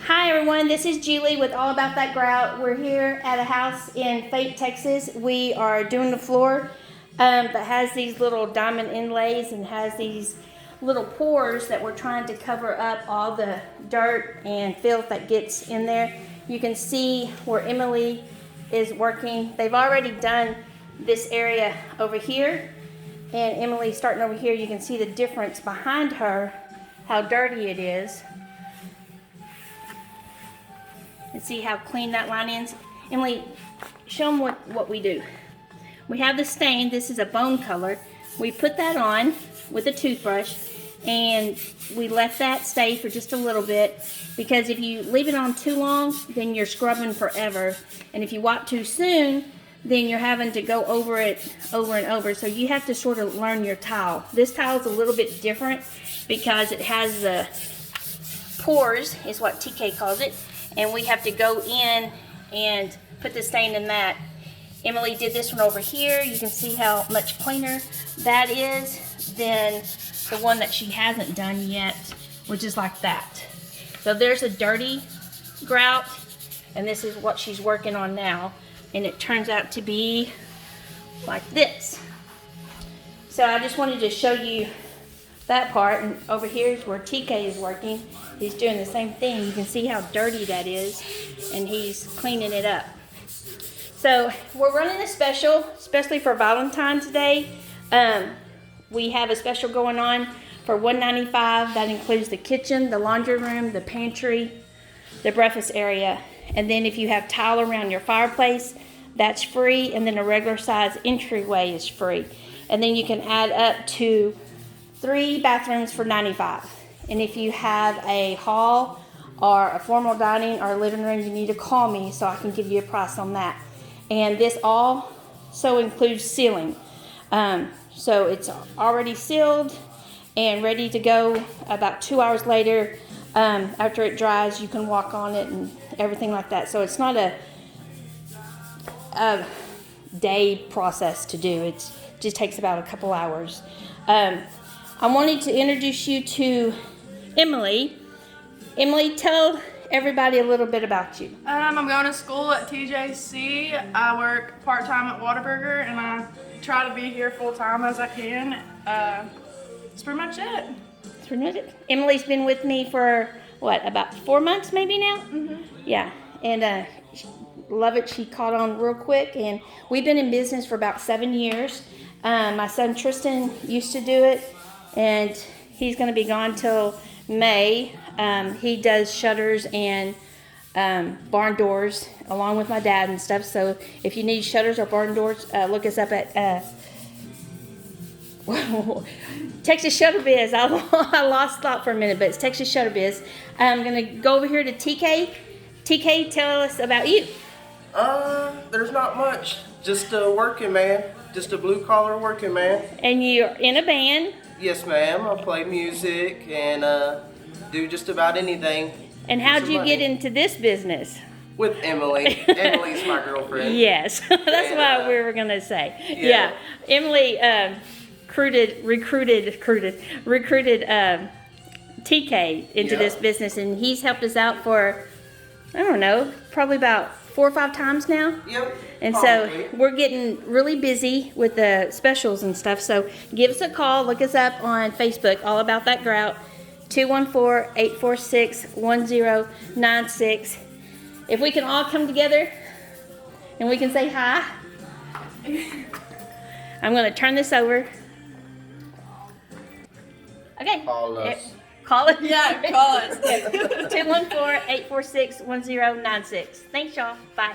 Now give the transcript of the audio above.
Hi everyone, this is Julie with All About That Grout. We're here at a house in Fate, Texas. We are doing the floor that has these little diamond inlays and has these little pores that we're trying to cover up all the dirt and filth that gets in there. You can see where Emily is working. They've already done this area over here, and Emily's starting over here. You can see the difference behind her, how dirty it is. And see how clean that line is. Emily, show them what we do. We have the stain. This is a bone color. We put that on with a toothbrush and we let that stay for just a little bit, because if you leave it on too long, then you're scrubbing forever. And if you wipe too soon, then you're having to go over it over and over. So you have to sort of learn your tile. This tile is a little bit different because it has the pores, is what TK calls it. And we have to go in and put the stain in that. Emily did this one over here. You can see how much cleaner that is than the one that she hasn't done yet, which is like that. So there's a dirty grout, and this is what she's working on now. And it turns out to be like this. So I just wanted to show you that part, and over here is where TK is working. He's doing the same thing. You can see how dirty that is, and he's cleaning it up. So we're running a special, especially for Valentine's Day. We have a special going on for $195. That includes the kitchen, the laundry room, the pantry, the breakfast area. And then if you have tile around your fireplace, that's free. And then a regular size entryway is free. And then you can add up to 3 bathrooms for $95. And if you have a hall or a formal dining or living room, you need to call me so I can give you a price on that. And this also includes sealing. So it's already sealed and ready to go. About 2 hours later, after it dries, you can walk on it and everything like that. So it's not a day process to do. It just takes about a couple hours. I wanted to introduce you to Emily. Emily, tell everybody a little bit about you. I'm going to school at TJC. I work part-time at Whataburger, and I try to be here full-time as I can. That's pretty much it. That's pretty much it. Emily's been with me for, what, about 4 months maybe now? Mm-hmm. Yeah, and love it. She caught on real quick, and we've been in business for about 7 years. My son Tristan used to do it, and he's going to be gone till May. He does shutters and barn doors along with my dad and stuff. So if you need shutters or barn doors, look us up at Texas Shutter Biz. I lost thought for a minute, but it's Texas Shutter Biz. I'm going to go over here to TK. TK, tell us about you. There's not much. Just a working man. Just a blue-collar working man. And you're in a band. Yes, ma'am. I play music and do just about anything. And how'd you get into this business? With Emily. Emily's my girlfriend. Yes, that's And, what we were gonna say. Yeah. Emily recruited TK into this business, and he's helped us out for, I don't know, probably about 4 or 5 times now. Yep. And probably. so we're getting really busy with the specials and stuff. So give us a call. Look us up on Facebook, All About That Grout, 214-846-1096. If we can all come together and we can say hi. I'm going to turn this over. Okay. Call us. Call us. Yeah, call us. 214-846-1096. Thanks, y'all. Bye.